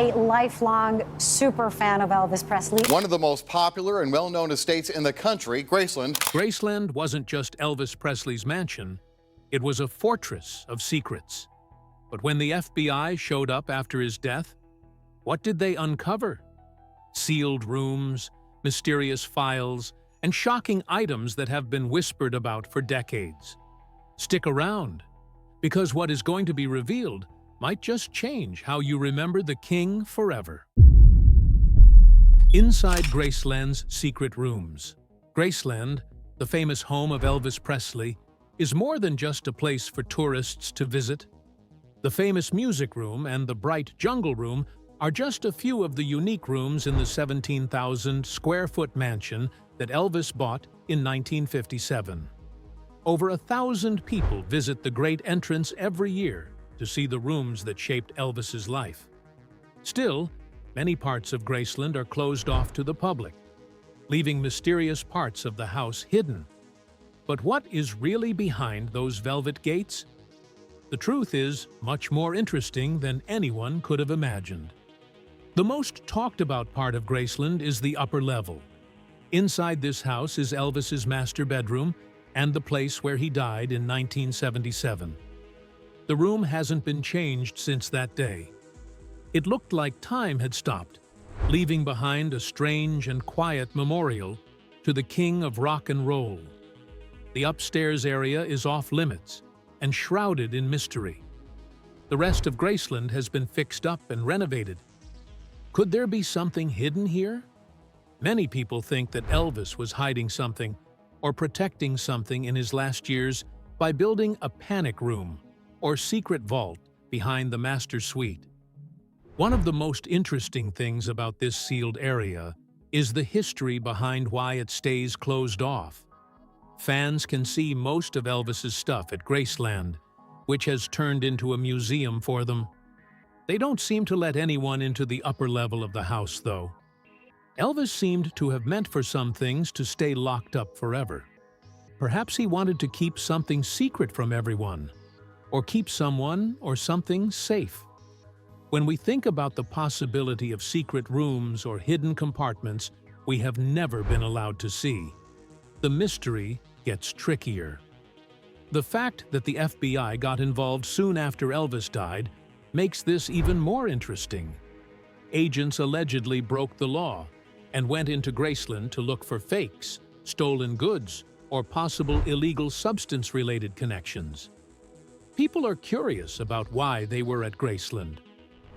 a lifelong super fan of Elvis Presley. One of the most popular and well-known estates in the country, Graceland. Graceland wasn't just Elvis Presley's mansion. It was a fortress of secrets. But when the FBI showed up after his death, what did they uncover? Sealed rooms, mysterious files, and shocking items that have been whispered about for decades. Stick around, because what is going to be revealed might just change how you remember the king forever. Inside Graceland's secret rooms. Graceland, the famous home of Elvis Presley, is more than just a place for tourists to visit. The famous music room and the bright jungle room are just a few of the unique rooms in the 17,000-square-foot mansion that Elvis bought in 1957. Over 1,000 people visit the great entrance every year to see the rooms that shaped Elvis's life. Still, many parts of Graceland are closed off to the public, leaving mysterious parts of the house hidden. But what is really behind those velvet gates? The truth is much more interesting than anyone could have imagined. The most talked about part of Graceland is the upper level. Inside this house is Elvis's master bedroom and the place where he died in 1977. The room hasn't been changed since that day. It looked like time had stopped, leaving behind a strange and quiet memorial to the king of rock and roll. The upstairs area is off-limits and shrouded in mystery. The rest of Graceland has been fixed up and renovated. Could there be something hidden here? Many people think that Elvis was hiding something or protecting something in his last years by building a panic room or secret vault behind the master suite. One of the most interesting things about this sealed area is the history behind why it stays closed off. Fans can see most of Elvis's stuff at Graceland, which has turned into a museum for them. They don't seem to let anyone into the upper level of the house, though. Elvis seemed to have meant for some things to stay locked up forever. Perhaps he wanted to keep something secret from everyone, or keep someone or something safe. When we think about the possibility of secret rooms or hidden compartments we have never been allowed to see, the mystery gets trickier. The fact that the FBI got involved soon after Elvis died makes this even more interesting. Agents allegedly broke the law and went into Graceland to look for fakes, stolen goods, or possible illegal substance-related connections. People are curious about why they were at Graceland.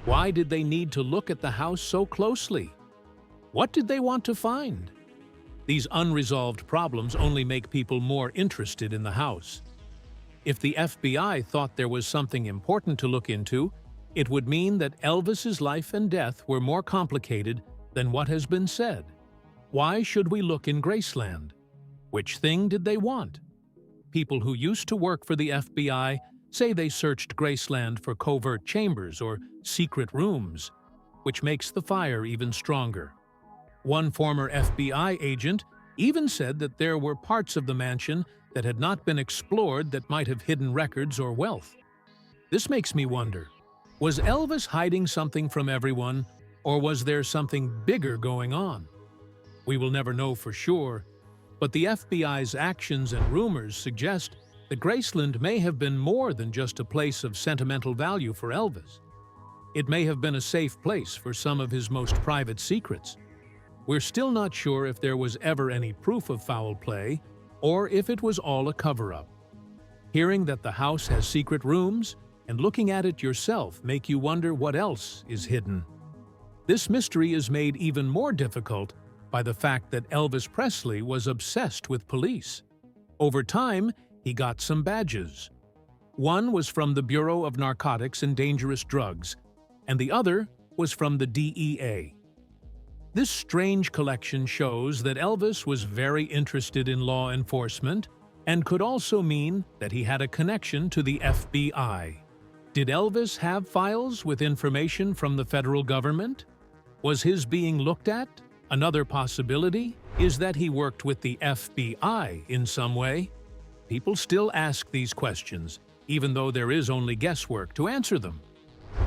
Why did they need to look at the house so closely? What did they want to find? These unresolved problems only make people more interested in the house. If the FBI thought there was something important to look into, it would mean that Elvis's life and death were more complicated than what has been said. Why should we look in Graceland? Which thing did they want? People who used to work for the FBI say they searched Graceland for covert chambers or secret rooms, which makes the fire even stronger. One former FBI agent even said that there were parts of the mansion that had not been explored that might have hidden records or wealth. This makes me wonder, was Elvis hiding something from everyone, or was there something bigger going on? We will never know for sure, but the FBI's actions and rumors suggest that Graceland may have been more than just a place of sentimental value for Elvis. It may have been a safe place for some of his most private secrets. We're still not sure if there was ever any proof of foul play, or if it was all a cover-up. Hearing that the house has secret rooms and looking at it yourself make you wonder what else is hidden. This mystery is made even more difficult by the fact that Elvis Presley was obsessed with police. Over time, he got some badges. One was from the Bureau of Narcotics and Dangerous Drugs, and the other was from the DEA. This strange collection shows that Elvis was very interested in law enforcement and could also mean that he had a connection to the FBI. Did Elvis have files with information from the federal government? Was his being looked at? Another possibility is that he worked with the FBI in some way. People still ask these questions, even though there is only guesswork to answer them.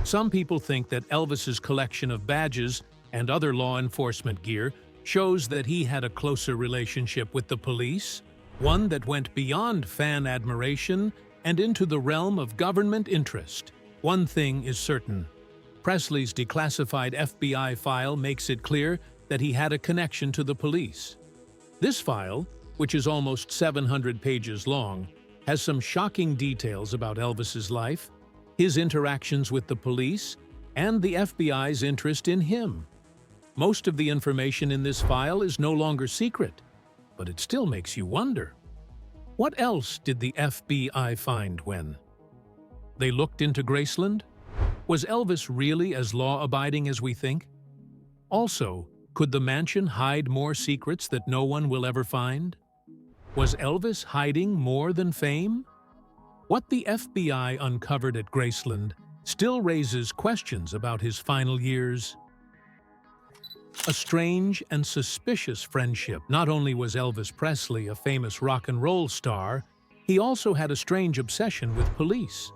Some people think that Elvis's collection of badges and other law enforcement gear shows that he had a closer relationship with the police, one that went beyond fan admiration and into the realm of government interest. One thing is certain. Presley's declassified FBI file makes it clear that he had a connection to the police. This file, which is almost 700 pages long, has some shocking details about Elvis's life, his interactions with the police, and the FBI's interest in him. Most of the information in this file is no longer secret, but it still makes you wonder. What else did the FBI find when they looked into Graceland? Was Elvis really as law-abiding as we think? Also, could the mansion hide more secrets that no one will ever find? Was Elvis hiding more than fame? What the FBI uncovered at Graceland still raises questions about his final years. A strange and suspicious friendship. Not only was Elvis Presley a famous rock and roll star, he also had a strange obsession with police.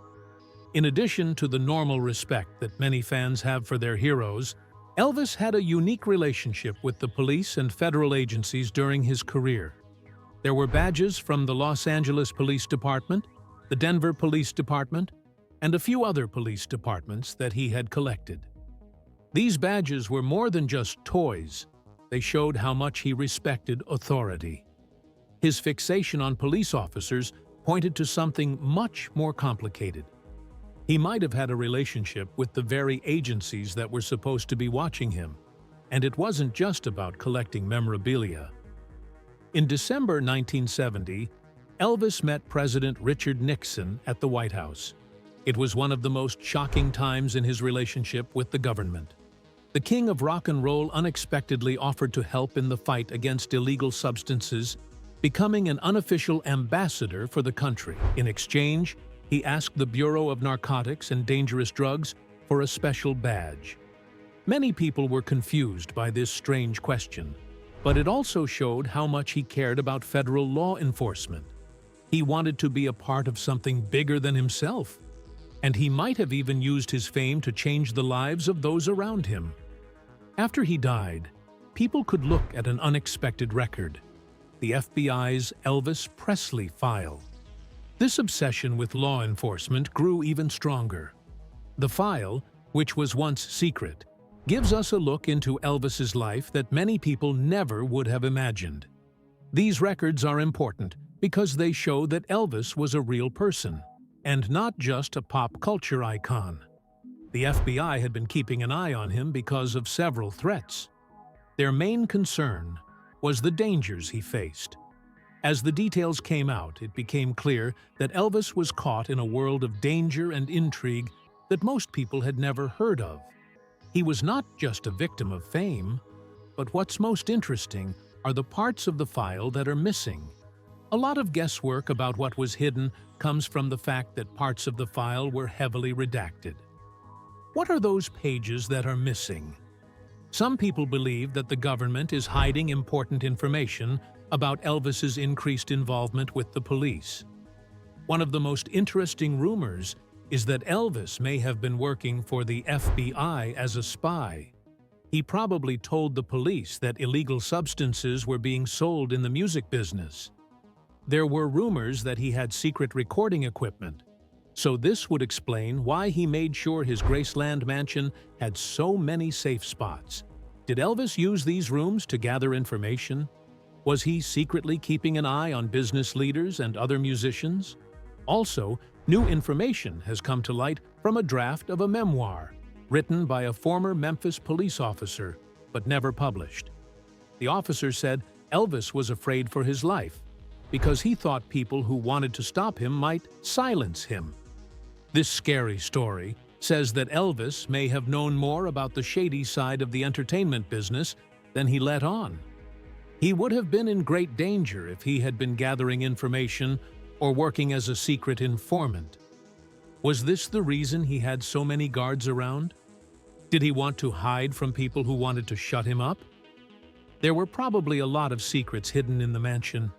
In addition to the normal respect that many fans have for their heroes, Elvis had a unique relationship with the police and federal agencies during his career. There were badges from the Los Angeles Police Department, the Denver Police Department, and a few other police departments that he had collected. These badges were more than just toys. They showed how much he respected authority. His fixation on police officers pointed to something much more complicated. He might have had a relationship with the very agencies that were supposed to be watching him, and it wasn't just about collecting memorabilia. In December 1970, Elvis met President Richard Nixon at the White House. It was one of the most shocking times in his relationship with the government. The king of rock and roll unexpectedly offered to help in the fight against illegal substances, becoming an unofficial ambassador for the country. In exchange, he asked the Bureau of Narcotics and Dangerous Drugs for a special badge. Many people were confused by this strange question, but it also showed how much he cared about federal law enforcement. He wanted to be a part of something bigger than himself, and he might have even used his fame to change the lives of those around him. After he died, people could look at an unexpected record: the FBI's Elvis Presley file. This obsession with law enforcement grew even stronger. The file, which was once secret, gives us a look into Elvis's life that many people never would have imagined. These records are important because they show that Elvis was a real person, and not just a pop culture icon. The FBI had been keeping an eye on him because of several threats. Their main concern was the dangers he faced. As the details came out, it became clear that Elvis was caught in a world of danger and intrigue that most people had never heard of. He was not just a victim of fame, but what's most interesting are the parts of the file that are missing. A lot of guesswork about what was hidden comes from the fact that parts of the file were heavily redacted. What are those pages that are missing? Some people believe that the government is hiding important information about Elvis's increased involvement with the police. One of the most interesting rumors is that Elvis may have been working for the FBI as a spy. He probably told the police that illegal substances were being sold in the music business. There were rumors that he had secret recording equipment, so this would explain why he made sure his Graceland mansion had so many safe spots. Did Elvis use these rooms to gather information? Was he secretly keeping an eye on business leaders and other musicians? Also, new information has come to light from a draft of a memoir written by a former Memphis police officer, but never published. The officer said Elvis was afraid for his life because he thought people who wanted to stop him might silence him. This scary story says that Elvis may have known more about the shady side of the entertainment business than he let on. He would have been in great danger if he had been gathering information or working as a secret informant. Was this the reason he had so many guards around? Did he want to hide from people who wanted to shut him up? There were probably a lot of secrets hidden in the mansion.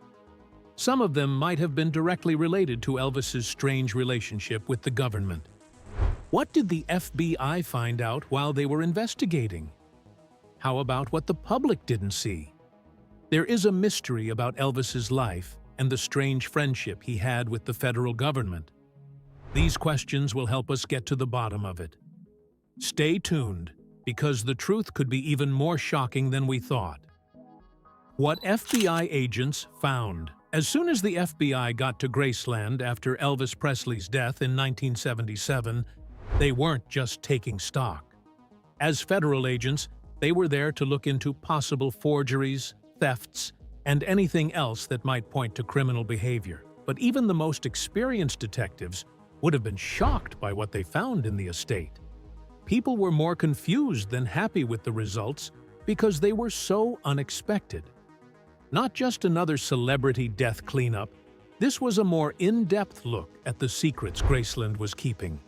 Some of them might have been directly related to Elvis's strange relationship with the government. What did the FBI find out while they were investigating? How about what the public didn't see? There is a mystery about Elvis's life and the strange friendship he had with the federal government. These questions will help us get to the bottom of it. Stay tuned, because the truth could be even more shocking than we thought. What FBI agents found. As soon as the FBI got to Graceland after Elvis Presley's death in 1977, they weren't just taking stock. As federal agents, they were there to look into possible forgeries, thefts, and anything else that might point to criminal behavior. But even the most experienced detectives would have been shocked by what they found in the estate. People were more confused than happy with the results because they were so unexpected. Not just another celebrity death cleanup, this was a more in-depth look at the secrets Graceland was keeping.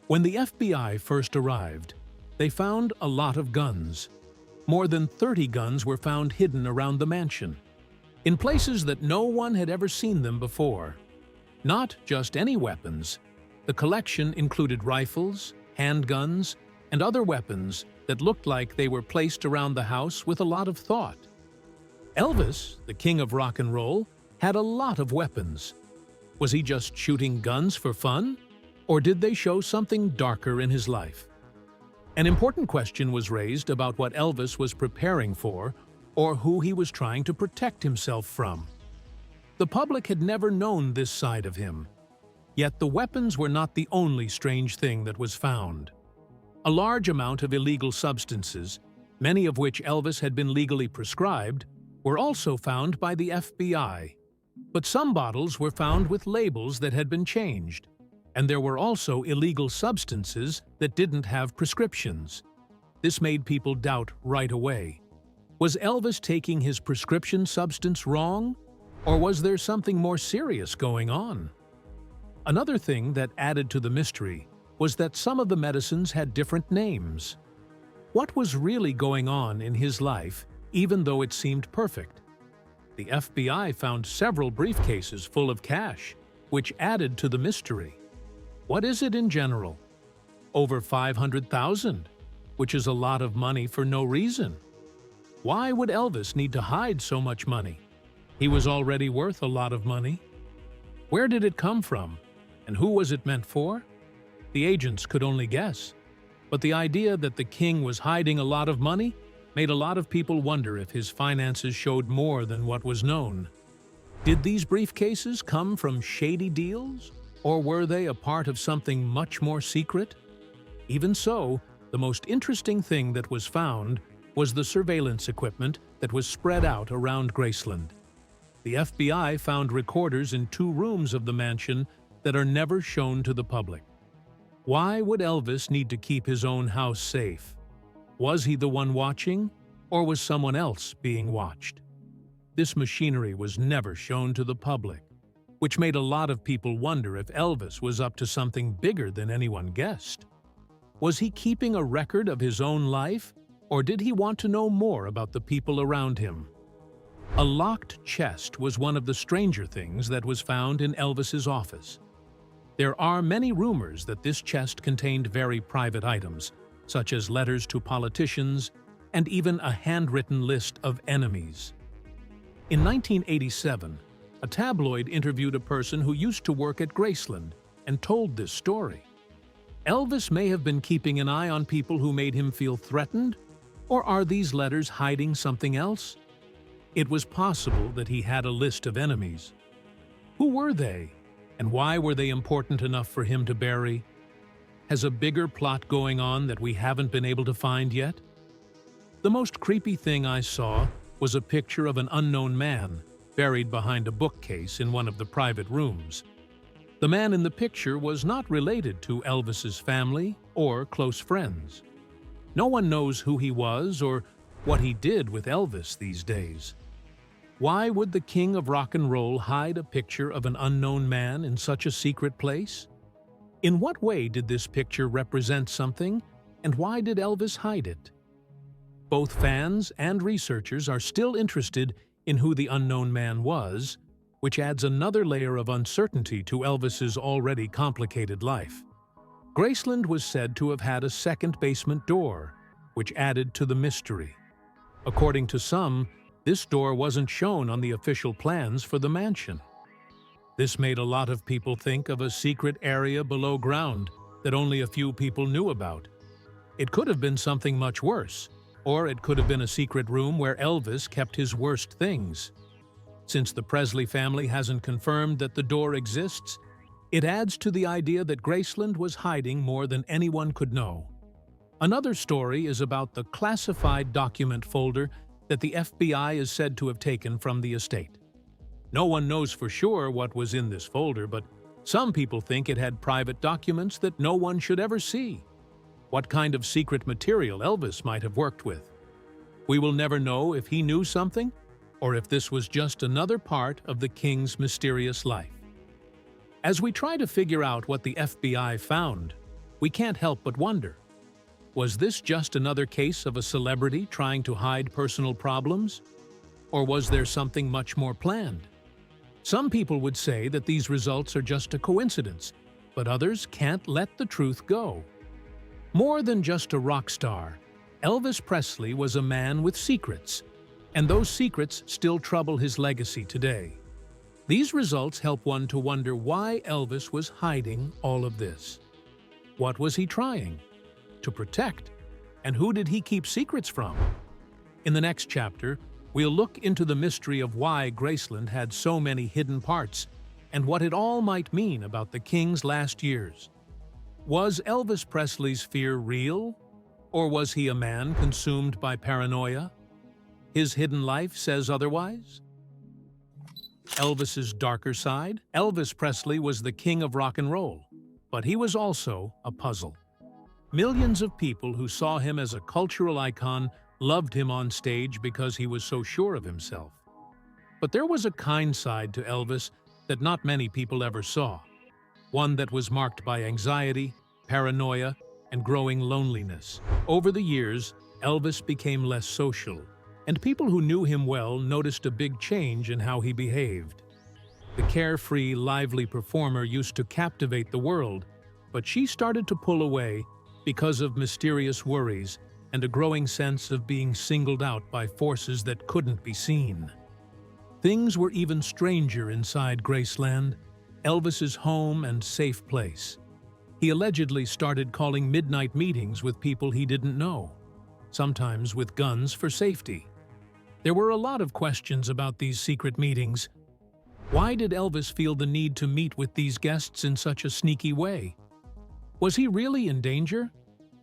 When the FBI first arrived, they found a lot of guns. More than 30 guns were found hidden around the mansion, in places that no one had ever seen them before. Not just any weapons. The collection included rifles, handguns, and other weapons that looked like they were placed around the house with a lot of thought. Elvis, the king of rock and roll, had a lot of weapons. Was he just shooting guns for fun? Or did they show something darker in his life? An important question was raised about what Elvis was preparing for or who he was trying to protect himself from. The public had never known this side of him. Yet the weapons were not the only strange thing that was found. A large amount of illegal substances, many of which Elvis had been legally prescribed, were also found by the FBI. But some bottles were found with labels that had been changed, and there were also illegal substances that didn't have prescriptions. This made people doubt right away. Was Elvis taking his prescription substance wrong, or was there something more serious going on? Another thing that added to the mystery was that some of the medicines had different names. What was really going on in his life, even though it seemed perfect? The FBI found several briefcases full of cash, which added to the mystery. What is it in general? Over $500,000, which is a lot of money for no reason. Why would Elvis need to hide so much money? He was already worth a lot of money. Where did it come from, and who was it meant for? The agents could only guess, but the idea that the king was hiding a lot of money made a lot of people wonder if his finances showed more than what was known. Did these briefcases come from shady deals, or were they a part of something much more secret? Even so, the most interesting thing that was found was the surveillance equipment that was spread out around Graceland. The FBI found recorders in 2 rooms of the mansion that are never shown to the public. Why would Elvis need to keep his own house safe? Was he the one watching, or was someone else being watched? This machinery was never shown to the public, which made a lot of people wonder if Elvis was up to something bigger than anyone guessed. Was he keeping a record of his own life, or did he want to know more about the people around him? A locked chest was one of the stranger things that was found in Elvis's office. There are many rumors that this chest contained very private items, such as letters to politicians and even a handwritten list of enemies. In 1987, a tabloid interviewed a person who used to work at Graceland and told this story. Elvis may have been keeping an eye on people who made him feel threatened, or are these letters hiding something else? It was possible that he had a list of enemies. Who were they, and why were they important enough for him to bury? Has a bigger plot going on that we haven't been able to find yet? The most creepy thing I saw was a picture of an unknown man buried behind a bookcase in one of the private rooms. The man in the picture was not related to Elvis's family or close friends. No one knows who he was or what he did with Elvis these days. Why would the king of rock and roll hide a picture of an unknown man in such a secret place? In what way did this picture represent something, and why did Elvis hide it? Both fans and researchers are still interested in who the unknown man was, which adds another layer of uncertainty to Elvis's already complicated life. Graceland was said to have had a second basement door, which added to the mystery. According to some, this door wasn't shown on the official plans for the mansion. This made a lot of people think of a secret area below ground that only a few people knew about. It could have been something much worse, or it could have been a secret room where Elvis kept his worst things. Since the Presley family hasn't confirmed that the door exists, it adds to the idea that Graceland was hiding more than anyone could know. Another story is about the classified document folder that the FBI is said to have taken from the estate. No one knows for sure what was in this folder, but some people think it had private documents that no one should ever see. What kind of secret material Elvis might have worked with? We will never know if he knew something, or if this was just another part of the king's mysterious life. As we try to figure out what the FBI found, we can't help but wonder, was this just another case of a celebrity trying to hide personal problems? Or was there something much more planned? Some people would say that these results are just a coincidence, but others can't let the truth go. More than just a rock star, Elvis Presley was a man with secrets, and those secrets still trouble his legacy today. These results help one to wonder why Elvis was hiding all of this. What was he trying to protect, and who did he keep secrets from? In the next chapter, we'll look into the mystery of why Graceland had so many hidden parts and what it all might mean about the king's last years. Was Elvis Presley's fear real, or was he a man consumed by paranoia? His hidden life says otherwise. Elvis's darker side? Elvis Presley was the king of rock and roll, but he was also a puzzle. Millions of people who saw him as a cultural icon loved him on stage because he was so sure of himself. But there was a kind side to Elvis that not many people ever saw, one that was marked by anxiety, paranoia, and growing loneliness. Over the years, Elvis became less social, and people who knew him well noticed a big change in how he behaved. The carefree, lively performer used to captivate the world, but she started to pull away because of mysterious worries and a growing sense of being singled out by forces that couldn't be seen. Things were even stranger inside Graceland, Elvis's home and safe place. He allegedly started calling midnight meetings with people he didn't know, sometimes with guns for safety. There were a lot of questions about these secret meetings. Why did Elvis feel the need to meet with these guests in such a sneaky way? Was he really in danger?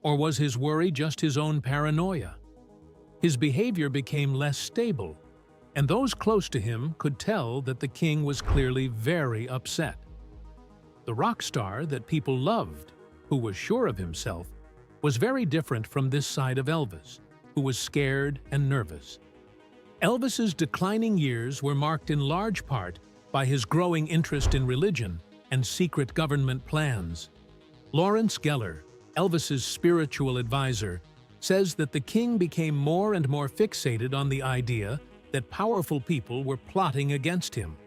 Or was his worry just his own paranoia? His behavior became less stable, and those close to him could tell that the king was clearly very upset. The rock star that people loved, who was sure of himself, was very different from this side of Elvis, who was scared and nervous. Elvis's declining years were marked in large part by his growing interest in religion and secret government plans. Lawrence Geller, Elvis's spiritual advisor, says that the king became more and more fixated on the idea that powerful people were plotting against him.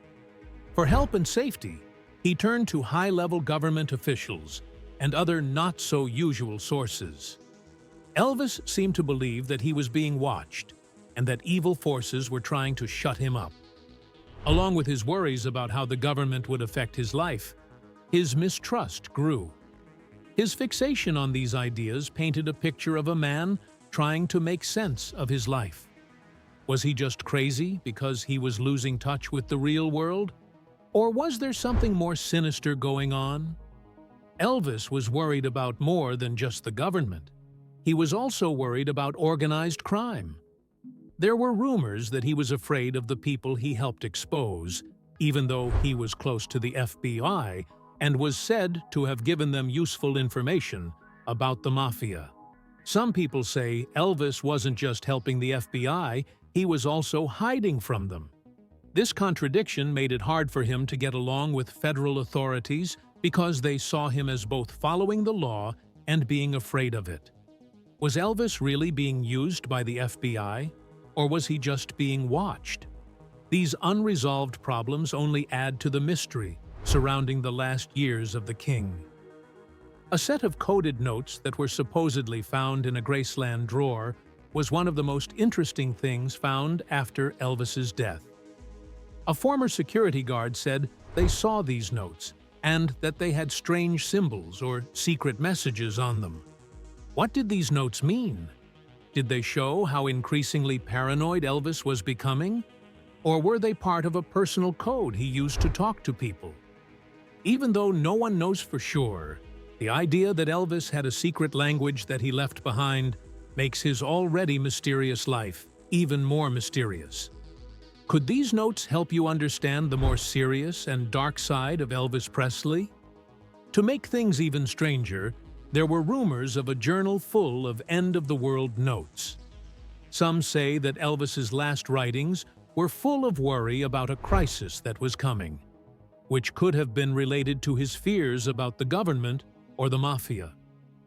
For help and safety, he turned to high-level government officials and other not-so-usual sources. Elvis seemed to believe that he was being watched and that evil forces were trying to shut him up. Along with his worries about how the government would affect his life, his mistrust grew. His fixation on these ideas painted a picture of a man trying to make sense of his life. Was he just crazy because he was losing touch with the real world? Or was there something more sinister going on? Elvis was worried about more than just the government. He was also worried about organized crime. There were rumors that he was afraid of the people he helped expose, even though he was close to the FBI and was said to have given them useful information about the mafia. Some people say Elvis wasn't just helping the FBI, he was also hiding from them. This contradiction made it hard for him to get along with federal authorities because they saw him as both following the law and being afraid of it. Was Elvis really being used by the FBI, or was he just being watched? These unresolved problems only add to the mystery surrounding the last years of the king. A set of coded notes that were supposedly found in a Graceland drawer was one of the most interesting things found after Elvis's death. A former security guard said they saw these notes and that they had strange symbols or secret messages on them. What did these notes mean? Did they show how increasingly paranoid Elvis was becoming? Or were they part of a personal code he used to talk to people? Even though no one knows for sure, the idea that Elvis had a secret language that he left behind makes his already mysterious life even more mysterious. Could these notes help you understand the more serious and dark side of Elvis Presley? To make things even stranger, there were rumors of a journal full of end-of-the-world notes. Some say that Elvis's last writings were full of worry about a crisis that was coming, which could have been related to his fears about the government or the mafia.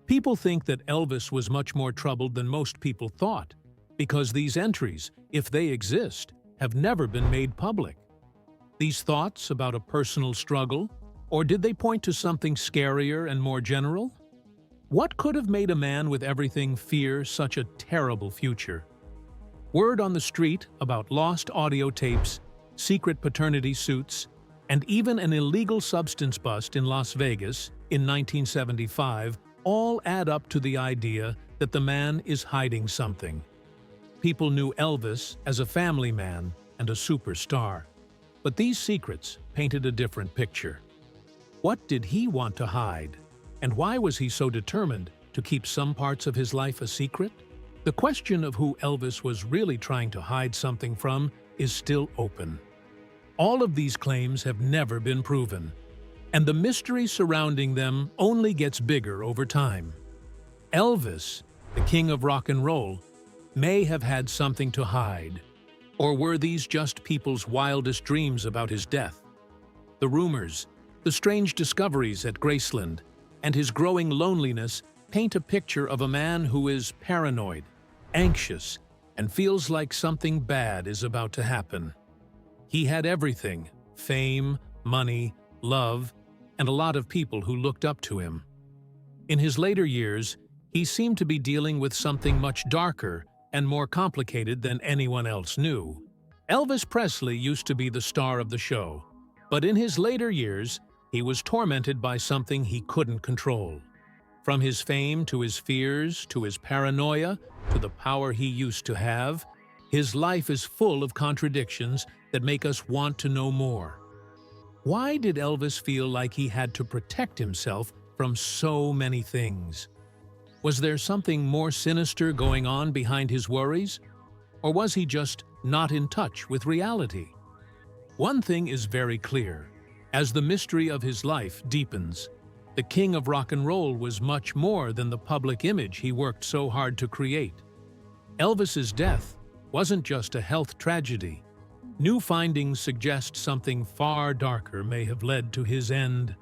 People think that Elvis was much more troubled than most people thought, because these entries, if they exist, have never been made public. These thoughts about a personal struggle, or did they point to something scarier and more general? What could have made a man with everything fear such a terrible future? Word on the street about lost audio tapes, secret paternity suits, and even an illegal substance bust in Las Vegas in 1975 all add up to the idea that the man is hiding something. People knew Elvis as a family man and a superstar, but these secrets painted a different picture. What did he want to hide? And why was he so determined to keep some parts of his life a secret? The question of who Elvis was really trying to hide something from is still open. All of these claims have never been proven, and the mystery surrounding them only gets bigger over time. Elvis, the king of rock and roll, may have had something to hide, or were these just people's wildest dreams about his death? The rumors, the strange discoveries at Graceland, and his growing loneliness paint a picture of a man who is paranoid, anxious, and feels like something bad is about to happen. He had everything: fame, money, love, and a lot of people who looked up to him. In his later years, he seemed to be dealing with something much darker and more complicated than anyone else knew. Elvis Presley used to be the star of the show, but in his later years, he was tormented by something he couldn't control. From his fame to his fears to his paranoia to the power he used to have, his life is full of contradictions that make us want to know more. Why did Elvis feel like he had to protect himself from so many things? Was there something more sinister going on behind his worries? Or was he just not in touch with reality? One thing is very clear. As the mystery of his life deepens, the king of rock and roll was much more than the public image he worked so hard to create. Elvis's death wasn't just a health tragedy. New findings suggest something far darker may have led to his end.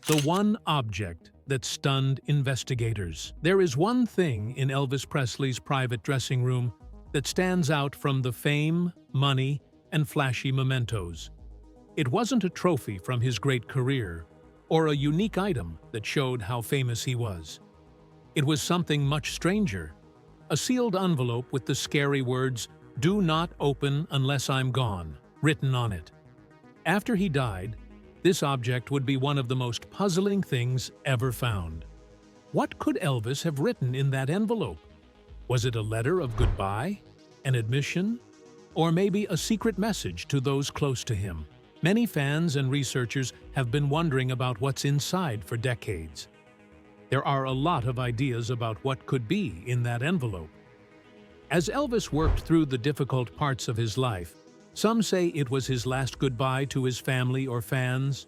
The one object that stunned investigators. There is one thing in Elvis Presley's private dressing room that stands out from the fame, money, and flashy mementos. It wasn't a trophy from his great career, or a unique item that showed how famous he was. It was something much stranger, a sealed envelope with the scary words, "Do not open unless I'm gone," written on it. After he died, this object would be one of the most puzzling things ever found. What could Elvis have written in that envelope? Was it a letter of goodbye, an admission, or maybe a secret message to those close to him? Many fans and researchers have been wondering about what's inside for decades. There are a lot of ideas about what could be in that envelope. As Elvis worked through the difficult parts of his life, some say it was his last goodbye to his family or fans.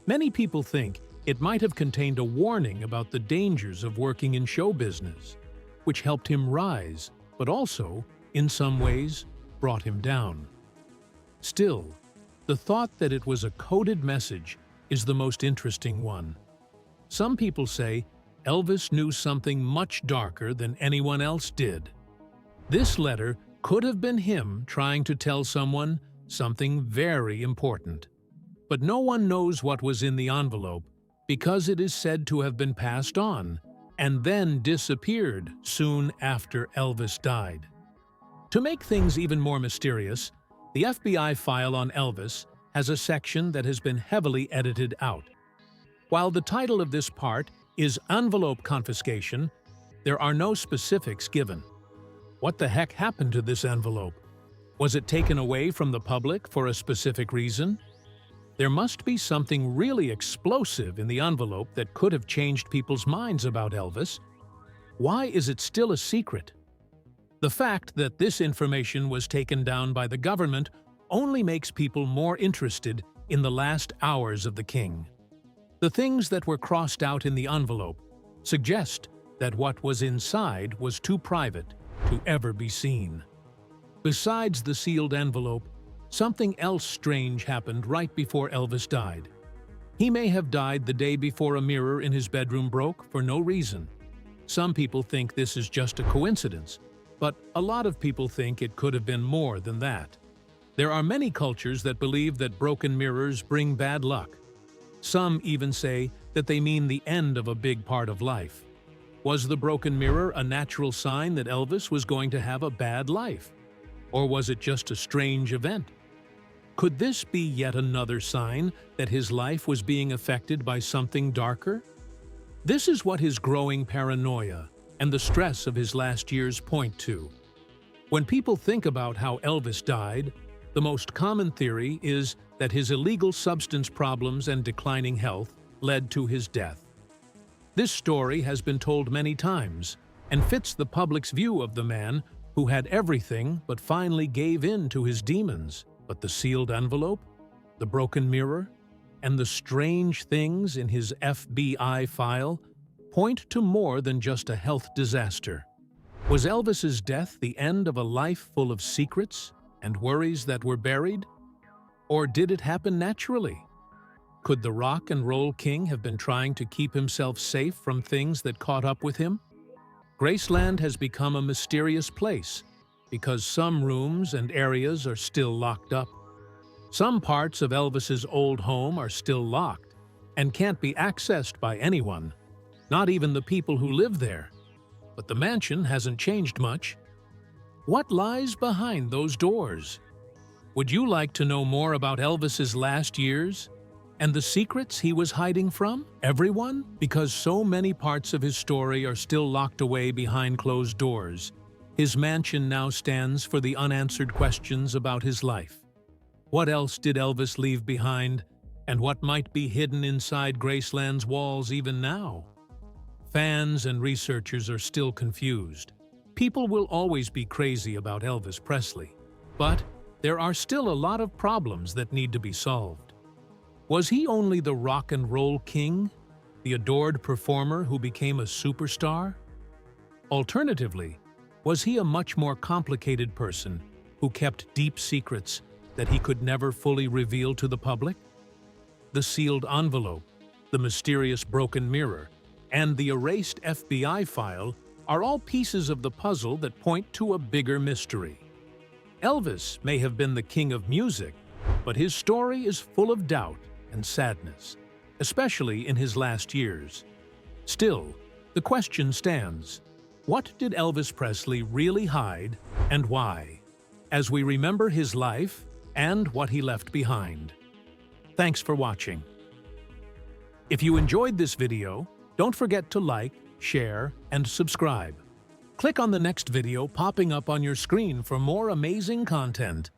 Many people think it might have contained a warning about the dangers of working in show business, which helped him rise, but also, in some ways, brought him down. Still, the thought that it was a coded message is the most interesting one. Some people say Elvis knew something much darker than anyone else did. This letter could have been him trying to tell someone something very important. But no one knows what was in the envelope because it is said to have been passed on and then disappeared soon after Elvis died. To make things even more mysterious, the FBI file on Elvis has a section that has been heavily edited out. While the title of this part is Envelope Confiscation, there are no specifics given. What the heck happened to this envelope? Was it taken away from the public for a specific reason? There must be something really explosive in the envelope that could have changed people's minds about Elvis. Why is it still a secret? The fact that this information was taken down by the government only makes people more interested in the last hours of the king. The things that were crossed out in the envelope suggest that what was inside was too private to ever be seen. Besides the sealed envelope, something else strange happened right before Elvis died. He may have died the day before a mirror in his bedroom broke for no reason. Some people think this is just a coincidence, but a lot of people think it could have been more than that. There are many cultures that believe that broken mirrors bring bad luck. Some even say that they mean the end of a big part of life. Was the broken mirror a natural sign that Elvis was going to have a bad life? Or was it just a strange event? Could this be yet another sign that his life was being affected by something darker? This is what his growing paranoia and the stress of his last years point to. When people think about how Elvis died, the most common theory is that his illegal substance problems and declining health led to his death. This story has been told many times and fits the public's view of the man who had everything but finally gave in to his demons. But the sealed envelope, the broken mirror, and the strange things in his FBI file point to more than just a health disaster. Was Elvis's death the end of a life full of secrets and worries that were buried? Or did it happen naturally? Could the rock and roll king have been trying to keep himself safe from things that caught up with him? Graceland has become a mysterious place because some rooms and areas are still locked up. Some parts of Elvis's old home are still locked and can't be accessed by anyone, not even the people who live there. But the mansion hasn't changed much. What lies behind those doors? Would you like to know more about Elvis's last years and the secrets he was hiding from everyone? Because so many parts of his story are still locked away behind closed doors, his mansion now stands for the unanswered questions about his life. What else did Elvis leave behind, and what might be hidden inside Graceland's walls even now? Fans and researchers are still confused. People will always be crazy about Elvis Presley, but there are still a lot of problems that need to be solved. Was he only the rock and roll king, the adored performer who became a superstar? Alternatively, was he a much more complicated person who kept deep secrets that he could never fully reveal to the public? The sealed envelope, the mysterious broken mirror, and the erased FBI file are all pieces of the puzzle that point to a bigger mystery. Elvis may have been the king of music, but his story is full of doubt and sadness, especially in his last years. Still, the question stands: what did Elvis Presley really hide and why? As we remember his life and what he left behind. Thanks for watching. If you enjoyed this video, don't forget to like, share, and subscribe. Click on the next video popping up on your screen for more amazing content.